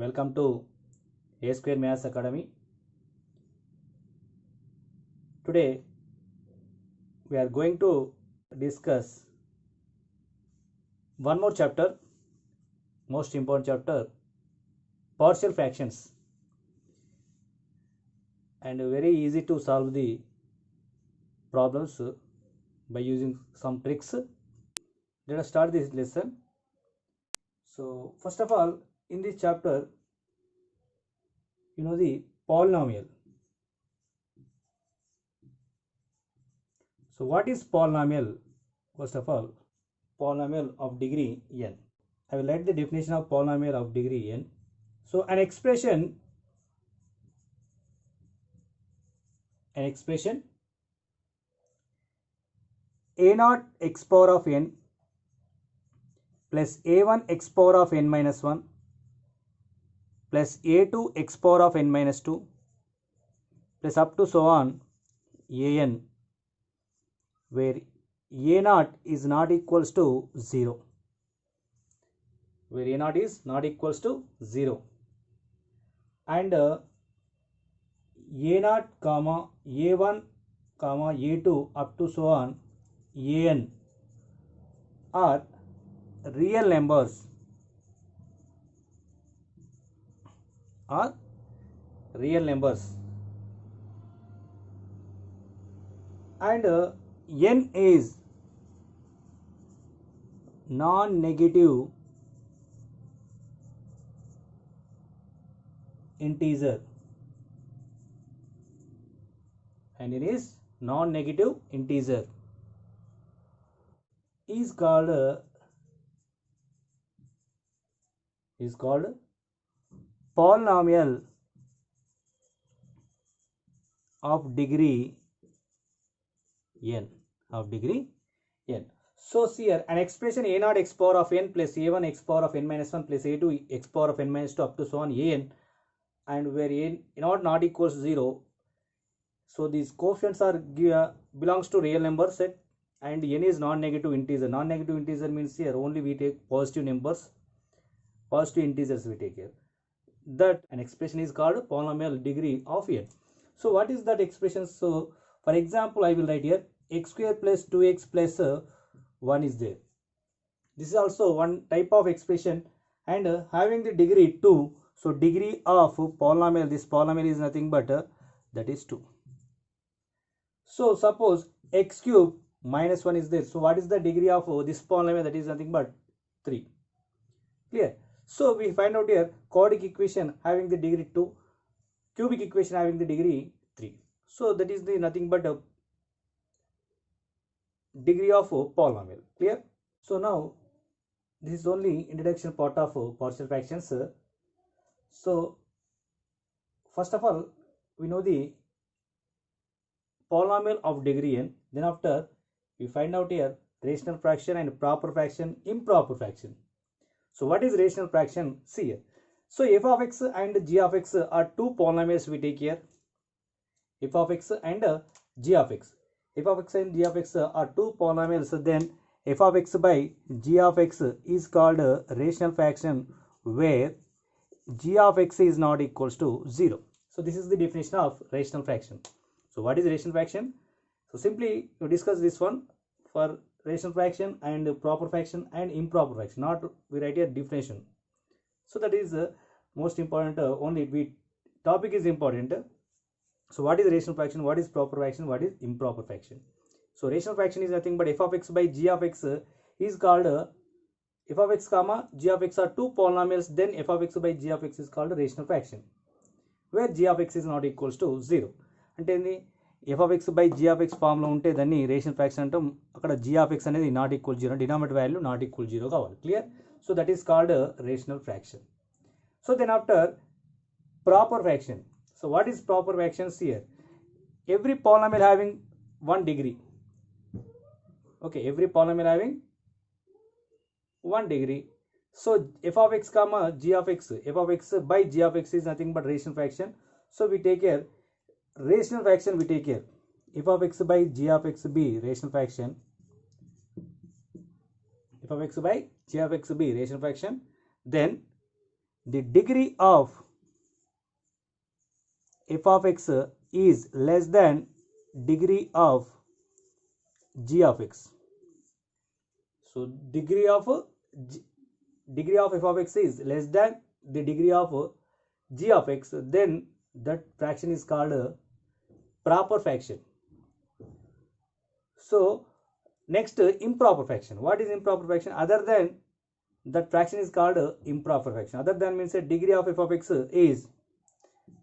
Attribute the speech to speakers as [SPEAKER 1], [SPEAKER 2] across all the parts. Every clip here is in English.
[SPEAKER 1] Welcome to A Square Maths Academy. Today we are going to discuss one more chapter, most important chapter, partial fractions, and very easy to solve the problems by using some tricks. Let us start this lesson. So first of all, in this chapter, the polynomial. So what is polynomial? First of all, polynomial of degree n. I will write the definition of polynomial of degree n. So an expression a0 x power of n plus a1 x power of n minus 1 plus a2 x power of n minus 2 plus up to so on an, where a0 is not equals to 0, where a0 is not equals to 0, and a0 comma a1 comma a2 up to so on an are real numbers, and n is non-negative integer, is called polynomial of degree n. So here an expression a0 x power of n plus a1 x power of n minus 1 plus a2 x power of n minus 2 up to so on an, and where a0 not equals 0. So these coefficients are belongs to real number set, and n is non-negative integer. Non-negative integer means here only we take positive numbers, positive integers we take here. That an expression is called polynomial degree of n. So what is that expression? So for example, I will write here x square plus 2x plus 1 is there. This is also one type of expression, and having the degree 2. So degree of polynomial, this polynomial is nothing but that is 2. So suppose x cube minus 1 is there. So what is the degree of this polynomial? That is nothing but 3. Clear? So we find out here quadratic equation having the degree 2, cubic equation having the degree 3. So that is the nothing but a degree of polynomial. Clear? So now this is only introduction part of partial fractions. So first of all, we know the polynomial of degree n. Then after we find out here rational fraction and proper fraction, improper fraction. So what is rational fraction? See here. So f of x and g of x are two polynomials we take here. F of x and g of x. F of x and g of x are two polynomials. Then f of x by g of x is called a rational fraction where g of x is not equals to 0. So this is the definition of rational fraction. So what is rational fraction? So simply you discuss this one for rational fraction and proper fraction and improper fraction. Not we write here definition. So that is most important. Only topic is important. So what is rational fraction? What is proper fraction? What is improper fraction? So rational fraction is nothing but f of x by g of x is called f of x comma g of x are two polynomials. Then f of x by g of x is called rational fraction where g of x is not equals to 0. అంటే f of x by g of x form లో ఉంటే దాన్ని rational fraction అంటాం. అక్కడ g of x అనేది not equal 0, denominator value not equal 0 కావాలి. Clear? So that is called rational fraction. So then after proper fraction. So what is proper fractions here? Every polynomial having one degree. Okay, every polynomial having one degree. So f of x comma g of x, f of x by g of x is nothing but rational fraction. So we take here rational fraction, we take here f of x by g of x be rational fraction, f of x by g of x be rational fraction. Then the degree of f of x is less than degree of g of x. So degree of f of x is less than the degree of g of x, then that fraction is called a proper fraction. So next, improper fraction. What is improper fraction? Other than that fraction is called improper fraction. Other than means a degree of f of x is,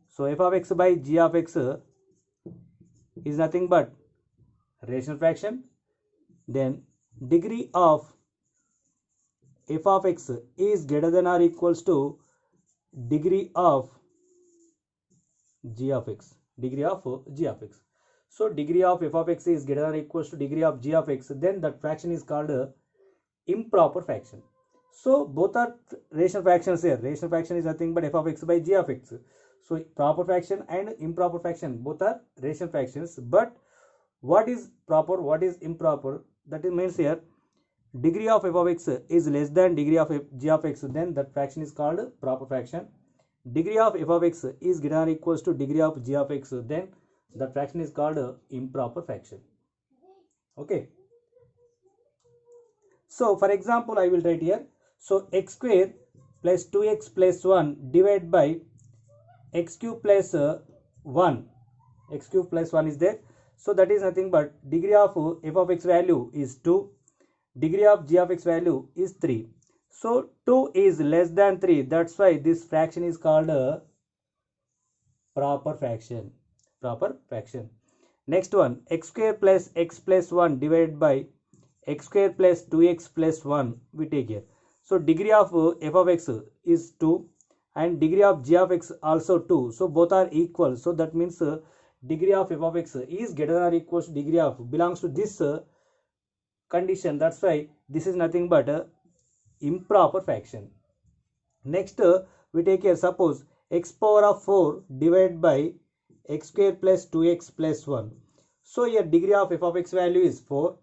[SPEAKER 1] so f of x by g of x is nothing but rational fraction. Then degree of f of x is greater than or equals to degree of g of x. Degree of g of x. So degree of f of x is greater than or equals to degree of g of x, then that fraction is called improper fraction. So both are rational fractions here. Rational fraction is nothing but f of x by g of x. So proper fraction and improper fraction both are rational fractions. But what is proper, what is improper? That means here degree of f of x is less than degree of g of x, then that fraction is called proper fraction. Degree of f of x is greater than or equals to degree of g of x, then the fraction is called improper fraction. Okay. So for example, I will write here. So x square plus 2x plus 1 divided by x cube plus 1. X cube plus 1 is there. So that is nothing but degree of f of x value is 2. Degree of g of x value is 3. So 2 is less than 3. That's why this fraction is called a proper fraction. Proper fraction. Next one, x square plus x plus 1 divided by x square plus 2x plus 1 we take here. So degree of f of x is 2 and degree of g of x also 2. So both are equal. So that means degree of f of x is greater than or equals to degree of belongs to this condition. That's why this is nothing but improper fraction. Next we take here, suppose x power of 4 divided by x square plus 2x plus 1. So here degree of f of x value is 4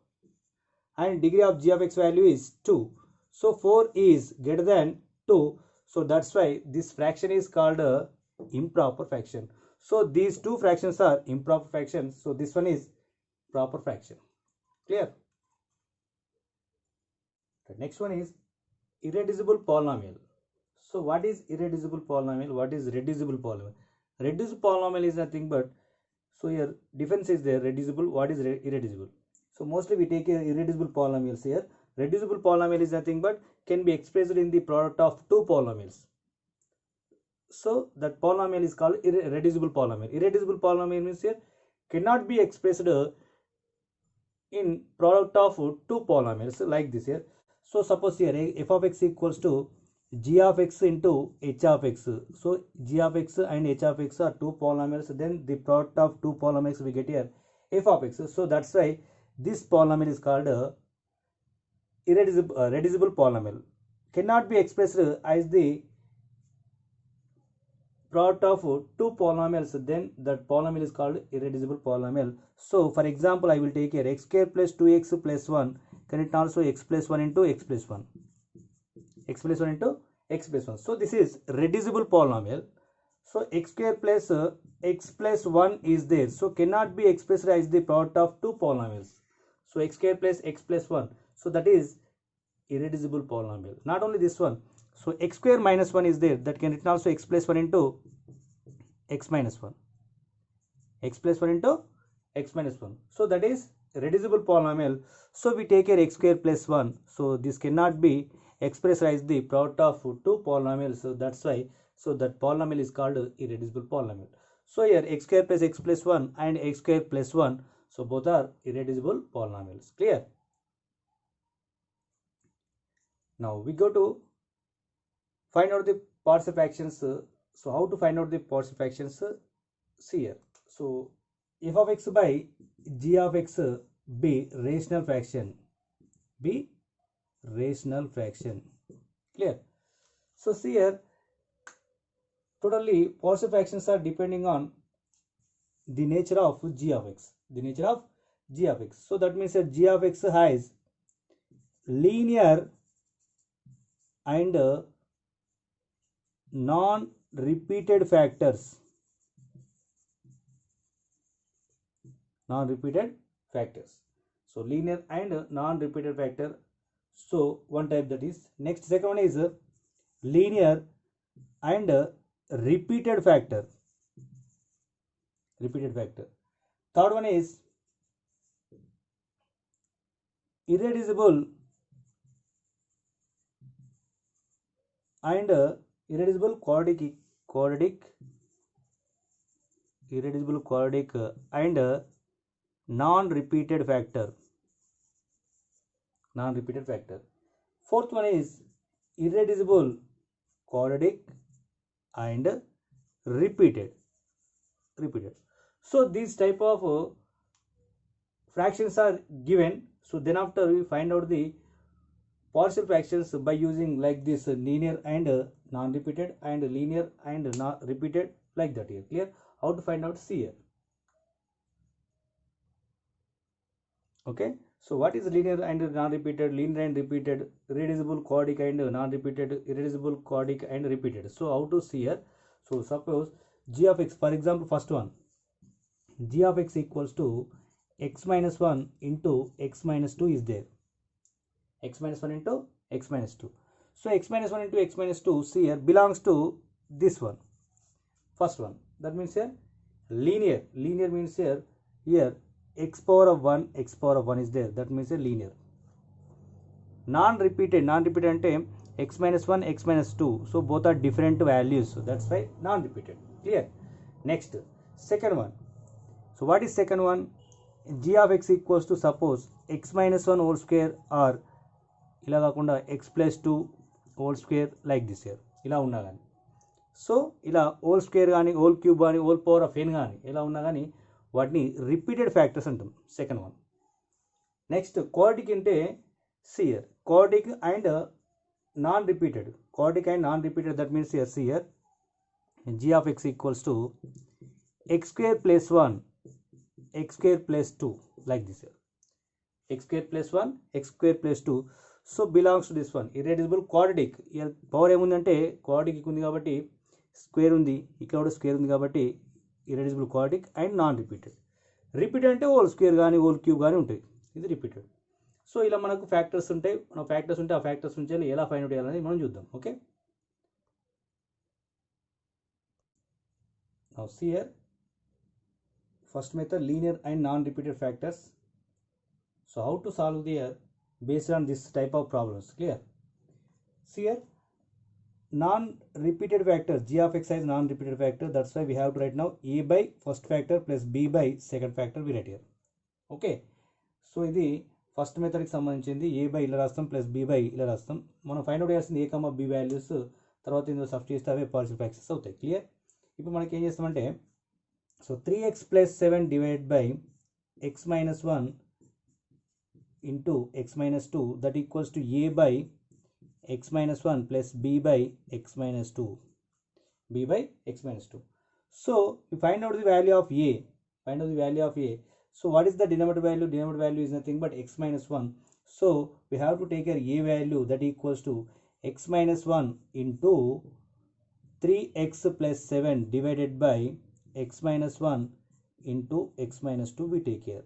[SPEAKER 1] and degree of g of x value is 2. So 4 is greater than 2. So that's why this fraction is called a improper fraction. So these two fractions are improper fractions. So this one is proper fraction. Clear? The next one is irreducible polynomial. So what is irreducible polynomial? What is reducible polynomial? Reducible polynomial is nothing but, so here difference is there, reducible, what is irreducible? So mostly we take irreducible polynomials here. Reducible polynomial is nothing but can be expressed in the product of two polynomials. So that polynomial is called reducible polynomial. Irreducible polynomial means here cannot be expressed in product of two polynomials like this here. So suppose here f of x equals to g of x into h of x. So g of x and h of x are two polynomials. Then the product of two polynomials we get here f of x. So that's why this polynomial is called reducible polynomial. Cannot be expressed as the product of two polynomials, then that polynomial is called irreducible polynomial. So for example, I will take here x square plus 2x plus 1. Can it also x plus 1 into x plus 1? X plus 1 into x plus 1. So this is reducible polynomial. So x square plus x plus 1 is there. So cannot be expressed as the product of two polynomials. So x square plus x plus 1. So that is irreducible polynomial. Not only this one. So x square minus 1 is there. That can written also x plus 1 into x minus 1. X plus 1 into x minus 1. So that is reducible polynomial. So we take here x square plus 1. So this cannot be expressed as the product of two polynomials. So that's why. So that polynomial is called irreducible polynomial. So here x square plus x plus 1 and x square plus 1. So both are irreducible polynomials. Clear? Now we go to find out the partial fractions. So how to find out the partial fractions? See here. So f of x by g of x be rational fraction. Be rational fraction. Clear? So see here. Totally partial fractions are depending on the nature of g of x. The nature of g of x. So that means that g of x has linear and non-repeated factors. So linear and non-repeated factor. So one type that is. Next, second one is linear and repeated factor. Third one is irreducible and quadratic and non-repeated factor. Fourth one is irreducible, quadratic and repeated. So these type of fractions are given. So then after we find out the partial fractions by using like this linear and non-repeated and linear and not repeated, like that here. Clear? How to find out? See here. Okay, so what is linear and non-repeated? Linear and repeated, irreducible, quadratic and non-repeated, irreducible, quadratic and repeated. So how to see here? So suppose g of x, for example, first one, g of x equals to x minus 1 into x minus 2 is there. X minus 1 into x minus 2. So x minus 1 into x minus 2, see here, belongs to this one, first one. That means here linear. Linear means here x power of 1 is there. That means a linear. Non-repeated ante x minus 1, x minus 2. So both are different values. So that's why non-repeated. Clear? Next, second one. So what is second one? G of x equals to, suppose, x minus 1 whole square or ఇలా కాకుండా x plus 2 whole square, like this here. ఇలా ఉన్నా కానీ, so ఇలా whole square కానీ whole cube కానీ whole power of n కానీ ఇలా ఉన్నా కానీ వాటిని రిపీటెడ్ ఫ్యాక్టర్స్ అంటాం. Second one. నెక్స్ట్ క్వాడ్రిక్ అంటే సియర్ quadratic and non repeated. That means here సియర్ g of x equals to x square plus 1 x square plus 2, like this here. x square plus 1 x square plus 2. So belongs to this one, irreducible, quadratic. Power ఏముందంటే quadratic ఉంది కాబట్టి square ఉంది, ఇక్కడ కూడా square ఉంది కాబట్టి irreducible, quadratic and non repeated. Repeated అంటే whole square కానీ హోల్ క్యూబ్ కానీ ఉంటాయి. ఇది రిపీటెడ్. సో ఇలా మనకు ఫ్యాక్టర్స్ ఉంటాయి. ఆ ఫ్యాక్టర్స్ నుంచి ఎలా ఫైండ్ అవుట్ చేయాలనేది మనం చూద్దాం. Okay, now see here first method, linear and non-repeated factors. So how to solve here based on this type of problems? Clear? See here, non-repeated factor, g of x is non-repeated factor. That's why we have to write now a by first factor plus b by second factor we write here. Okay, so ఇది first మెథడ్కి సంబంధించింది. a by ఇలా రాస్తాం plus b by ఇలా రాస్తాం. మనం find out చేయాల్సింది a, b values, తర్వాత ఇందులో సబ్స్టిట్యూట్ చేస్తే అవే పార్షియల్ ఫ్రాక్షన్స్ అవుతాయి. క్లియర్? ఇప్పుడు మనకి ఏం చేస్తామంటే, so 3x plus 7 divided by x minus 1 into x minus 2, that equals to a by x minus 1 plus b by x minus 2. So we find out the value of a. So what is the denominator value? Denominator value is nothing but x minus 1. So we have to take a value that equals to x minus 1 into 3x plus 7 divided by x minus 1 into x minus 2 we take here.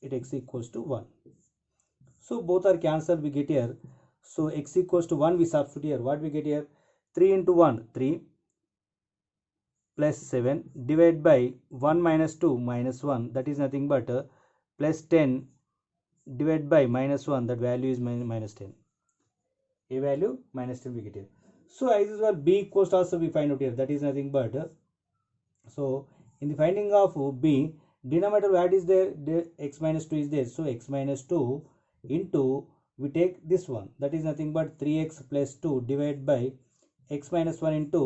[SPEAKER 1] It x equals to 1. So both are cancelled, we get here. So x equals to 1 we substitute here. What we get here? 3 into 1 3 plus 7 divided by 1 minus 2 minus 1, that is nothing but plus 10 divided by minus 1, that value is minus 10. A value minus 10 we get here. So as usual b equals to also we find out here, that is nothing but so in the finding of b, denominator what is there? X minus 2 is there. So x minus 2 into, we take this one, that is nothing but 3x plus 2 divided by x minus 1 into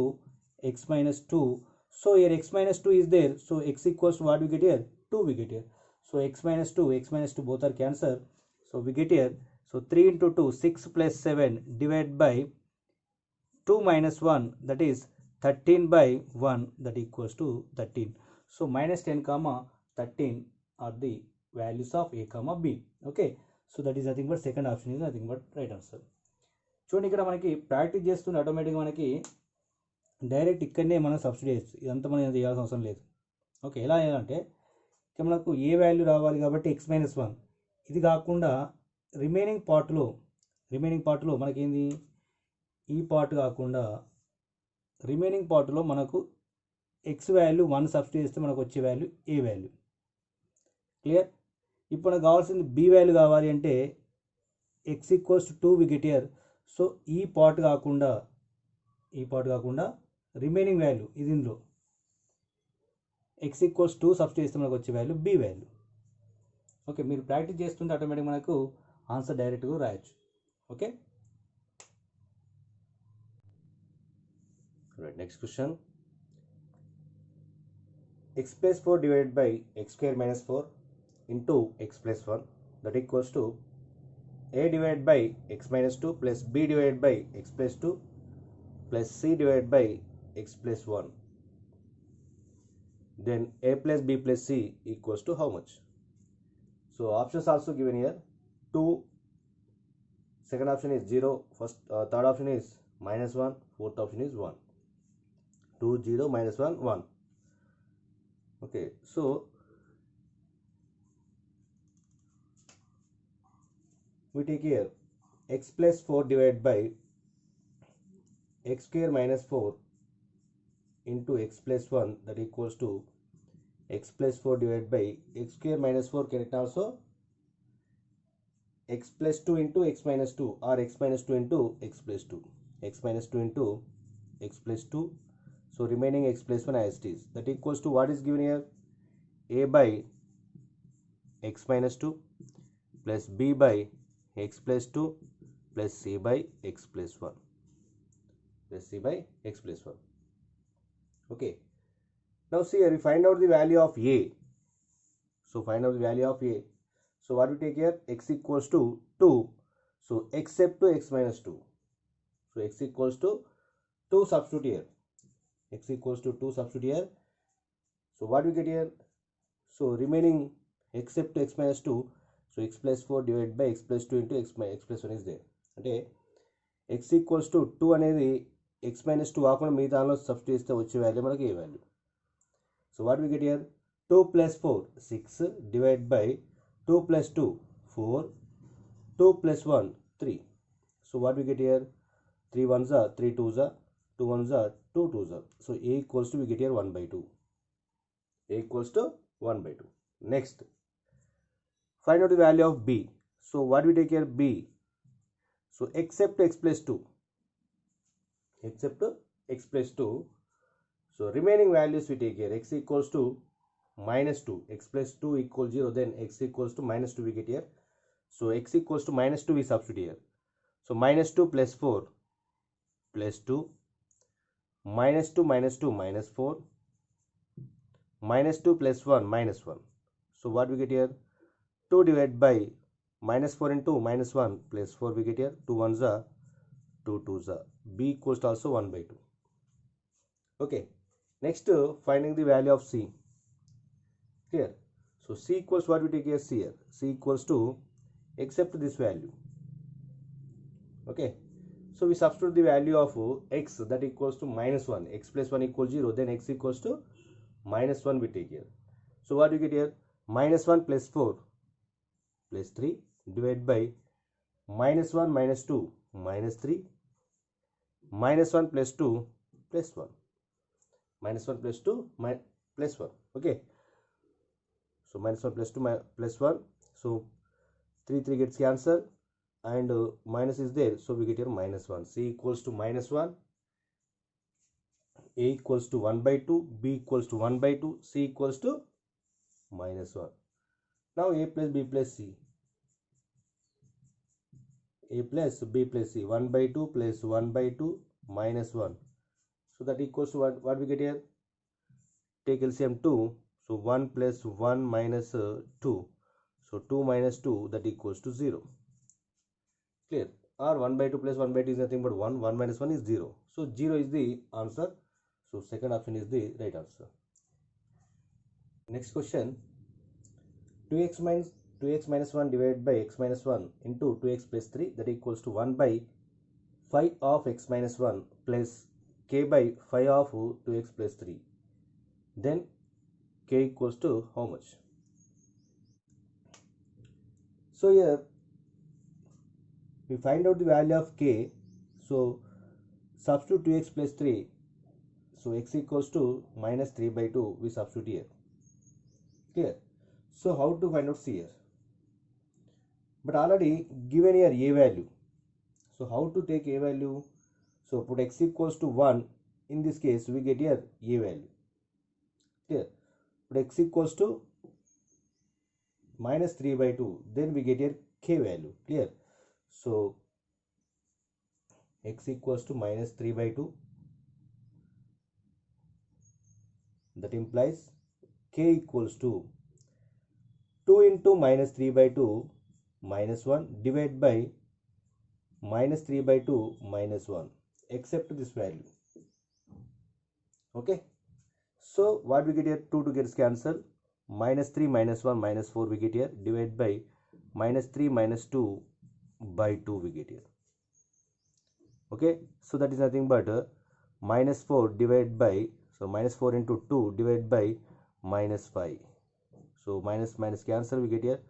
[SPEAKER 1] x minus 2. So here x minus 2 is there. So x equals to what we get here? 2 we get here. So x minus 2 both are cancelled. So we get here, so 3 into 2 6 plus 7 divided by 2 minus 1, that is 13 by 1, that equals to 13. So minus 10 comma 13 are the values of a comma b. Okay, so that is nothing but second option is nothing but right answer. చూడండి, ఇక్కడ మనకి practice చేస్తున్న ఆటోమేటిక్గా మనకి direct ఇక్కడనే మనం substitute చేయొచ్చు, ఇదంతా మనం చేయాల్సిన అవసరం లేదు. ఓకే, ఎలా అంటే ఇక్కడ మనకు ఏ వాల్యూ రావాలి కాబట్టి x-1, ఇది కాకుండా రిమైనింగ్ పార్ట్లో మనకేంది, ఈ పార్ట్ కాకుండా రిమైనింగ్ పార్ట్లో మనకు x వాల్యూ 1 సబ్స్టిట్యూట్ చేస్తే మనకు వచ్చే వాల్యూ ఏ వాల్యూ. క్లియర్. ఇప్పుడు మనకు కావాల్సింది b వాల్యూ కావాలి అంటే x = 2 we get here. So ఈ పార్ట్ కాకుండా రిమైనింగ్ వాల్యూ ఇది ఇందులో x = 2 సబ్స్టిట్యూట్ చేస్తే మనకు వచ్చే వాల్యూ b వాల్యూ. ఓకే, మీరు ప్రాక్టీస్ చేస్తుంటే ఆటోమేటిక్ మనకు ఆన్సర్ డైరెక్ట్గా రాయొచ్చు. Okay,
[SPEAKER 2] Right, next question. X plus 4 divided by x square minus 4 into x plus 1, that equals to a divided by x minus 2 plus b divided by x plus 2 plus c divided by x plus 1. Then a plus b plus c equals to how much? So options also given here. 2, second option is 0, third option is -1, fourth option is 1. 2, 0, -1, 1. Okay, so we take here x plus 4 divided by x square minus 4 into x plus 1, that equals to x plus 4 divided by x square minus 4 can also x plus 2 into x minus 2 or x minus 2 into x plus 2, x minus 2 into x plus 2. So remaining x plus 1 as it is, that equals to what is given here, a by x minus 2 plus b by x plus 2 plus c by x plus 1 plus c by x plus 1. Okay, now see here we find out the value of a. So find out the value of a. So what we take here, x equals to 2, so except to x minus 2, so x equals to 2 substitute here, x equals to 2 substitute here. So what we get here, so remaining except to x minus 2, so x plus 4 divided by x plus 2 into x plus 1 is there. అంటే x equals to 2 అనేది x minus 2 కాకుండా మిగతా దానిలో substitute చేస్తే వచ్చే value మనకి ఏ వాల్యూ. So what we get here, 2 plus 4 6 divided by 2 plus 2 4, 2 plus 1 3. So what we get here, 3 1s are 3 2s are 2 1s are 2 2s are. So a equals to we get here 1 by 2. A equals to 1 by 2. Next, find out the value of b. So what we take here, b. So except x plus 2, except x plus 2. So remaining values we take here, x equals to -2, x plus 2 equals 0, then x equals to -2 we get here. So x equals to -2 we substitute here. So -2 plus 4 plus 2, -2 minus 2 minus 4, -2 plus 1 minus 1. So what we get here, 2 divided by -4 into -1 plus 4 we get here, 2 1s are 2 2s are. B equals to also 1 by 2. Okay, next finding the value of c. Clear. So c equals what we take here, c here, c equals to except this value. Okay, so we substitute the value of x, that equals to -1, x plus 1 equals 0, then x equals to -1 we take here. So what we get here, -1 plus 4 plus 3 divided by -1 minus 2 minus 3, -1 plus 2 plus 1, -1 plus 2 plus 1. Okay, so -1 plus 2 plus 1, so 3 gets cancelled and minus is there, so we get here -1. C equals to -1, a equals to 1 by 2, b equals to 1 by 2, c equals to -1. Now a plus b plus c, a plus b plus c, 1 by 2 plus 1 by 2 minus 1. So that equals to what we get here, take LCM 2, so 1 plus 1 minus 2, so 2 minus 2, that equals to 0. Clear. Or 1 by 2 plus 1 by 2 is nothing but 1, 1 minus 1 is 0. So 0 is the answer. So second option is the right answer. Next question, 2x minus 1 divided by x minus 1 into 2x plus 3, that equals to 1 by 5 of x minus 1 plus k by 5 of 2x plus 3. Then k equals to how much? So here we find out the value of k. So substitute 2x plus 3. So x equals to minus 3 by 2 we substitute here. Clear? So how to find out c here? But already given here a value. So how to take a value? So put x equals to 1. In this case we get here a value. Clear? Put x equals to minus 3 by 2. Then we get here k value. Clear? So x equals to minus 3 by 2. That implies k equals to 2 into minus 3 by 2 minus 1 divided by minus 3 by 2 minus 1, except this value. Okay. So what we get here? 2 gets cancelled. Minus 3 minus 1 minus 4 we get here, divided by minus 3 minus 2 by 2 we get here. Okay. So that is nothing but minus 4 divided by, so minus 4 into 2 divided by minus 5. So minus cancel we get here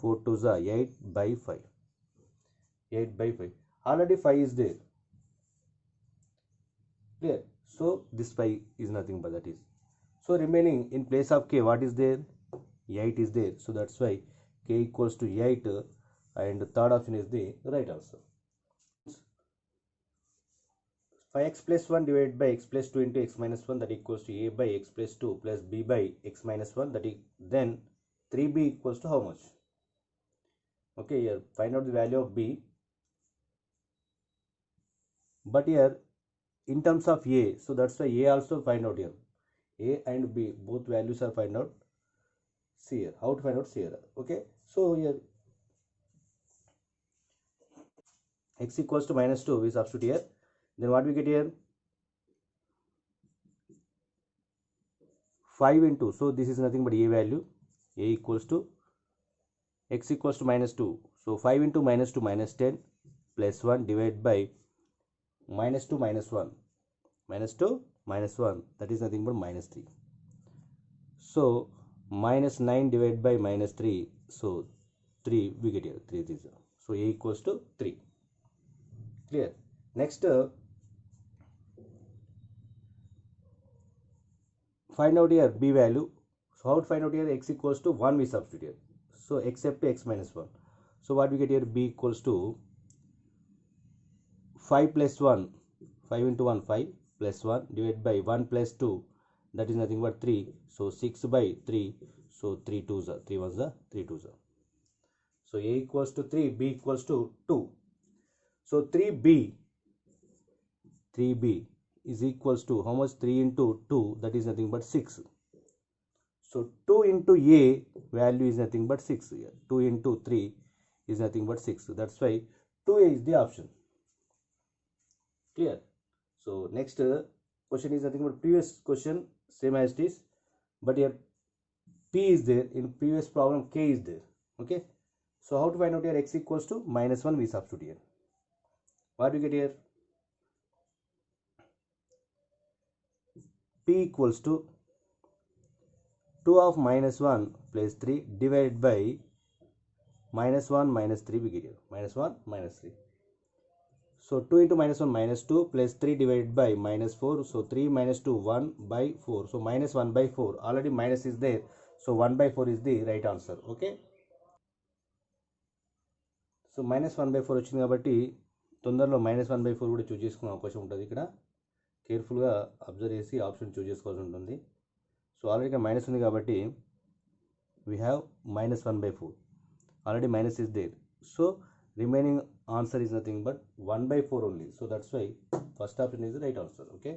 [SPEAKER 2] 4 2s are 8 by 5. 8 by 5. Already 5 is there. Clear? So this 5 is nothing but that is. So remaining in place of k, what is there? 8 is there. So that's why k equals to 8 and the third option is the right answer. 5x plus 1 divided by x plus 2 into x minus 1, that equals to a by x plus 2 plus b by x minus 1, that is then 3b equals to how much? Okay, here find out the value of b. But here in terms of a, so that's why a also find out here. A and b both values are find out. See here how to find out. See here. Okay, so here x equals to minus 2 we substitute here. Then what we get here? 5 into, so this is nothing but a value. A equals to x equals to minus 2. So 5 into minus 2 minus 10 plus 1 divided by minus 2 minus 1. Minus 2 minus 1, that is nothing but minus 3. So minus 9 divided by minus 3. So 3 we get here. 3 is. So a equals to 3. Clear? Next find out here b value. So how to find out here? X equals to 1 we substitute here. So except x minus 1. So what we get here? B equals to 5 plus 1. 5 into 1 5 plus 1 divided by 1 plus 2, that is nothing but 3. So 6 by 3. So 3 2s are 3 1s are 3 2s are. So a equals to 3, b equals to 2. So 3b is equals to how much? 3 into 2, that is nothing but 6. So 2 into a value is nothing but 6 here. 2 into 3 is nothing but 6. That's why 2a is the option. Clear? So next question is nothing but previous question, same as it is, but here p is there. In previous problem k is there. Okay. So how to find out here? X equals to minus 1 we substitute here. What we get here? P equals to 2 of minus 1 plus 3 divided by minus 1 minus 3 we get here. Minus 1 minus 3. So 2 into minus 1 minus 2 plus 3 divided by minus 4. So 3 minus 2 1 by 4. So minus 1 by 4. Already minus is there. So 1 by 4 is the right answer. Okay. So minus 1 by 4 వచ్చింది కాబట్టి తొందరలో minus 1 by 4 కూడా చూస్ చేసుకునే అవకాశం ఉంటుంది. ఇక్కడ కేర్ఫుల్గా observe చేసి ఆప్షన్ చూస్ చేసుకోవాల్సి ఉంటుంది. సో ఆల్రెడీ ఇక్కడ మైనస్ ఉంది కాబట్టి we have minus 1 by 4. Already minus is there. So remaining answer is nothing but 1 by 4 only. So that's why first option is the right answer. Okay.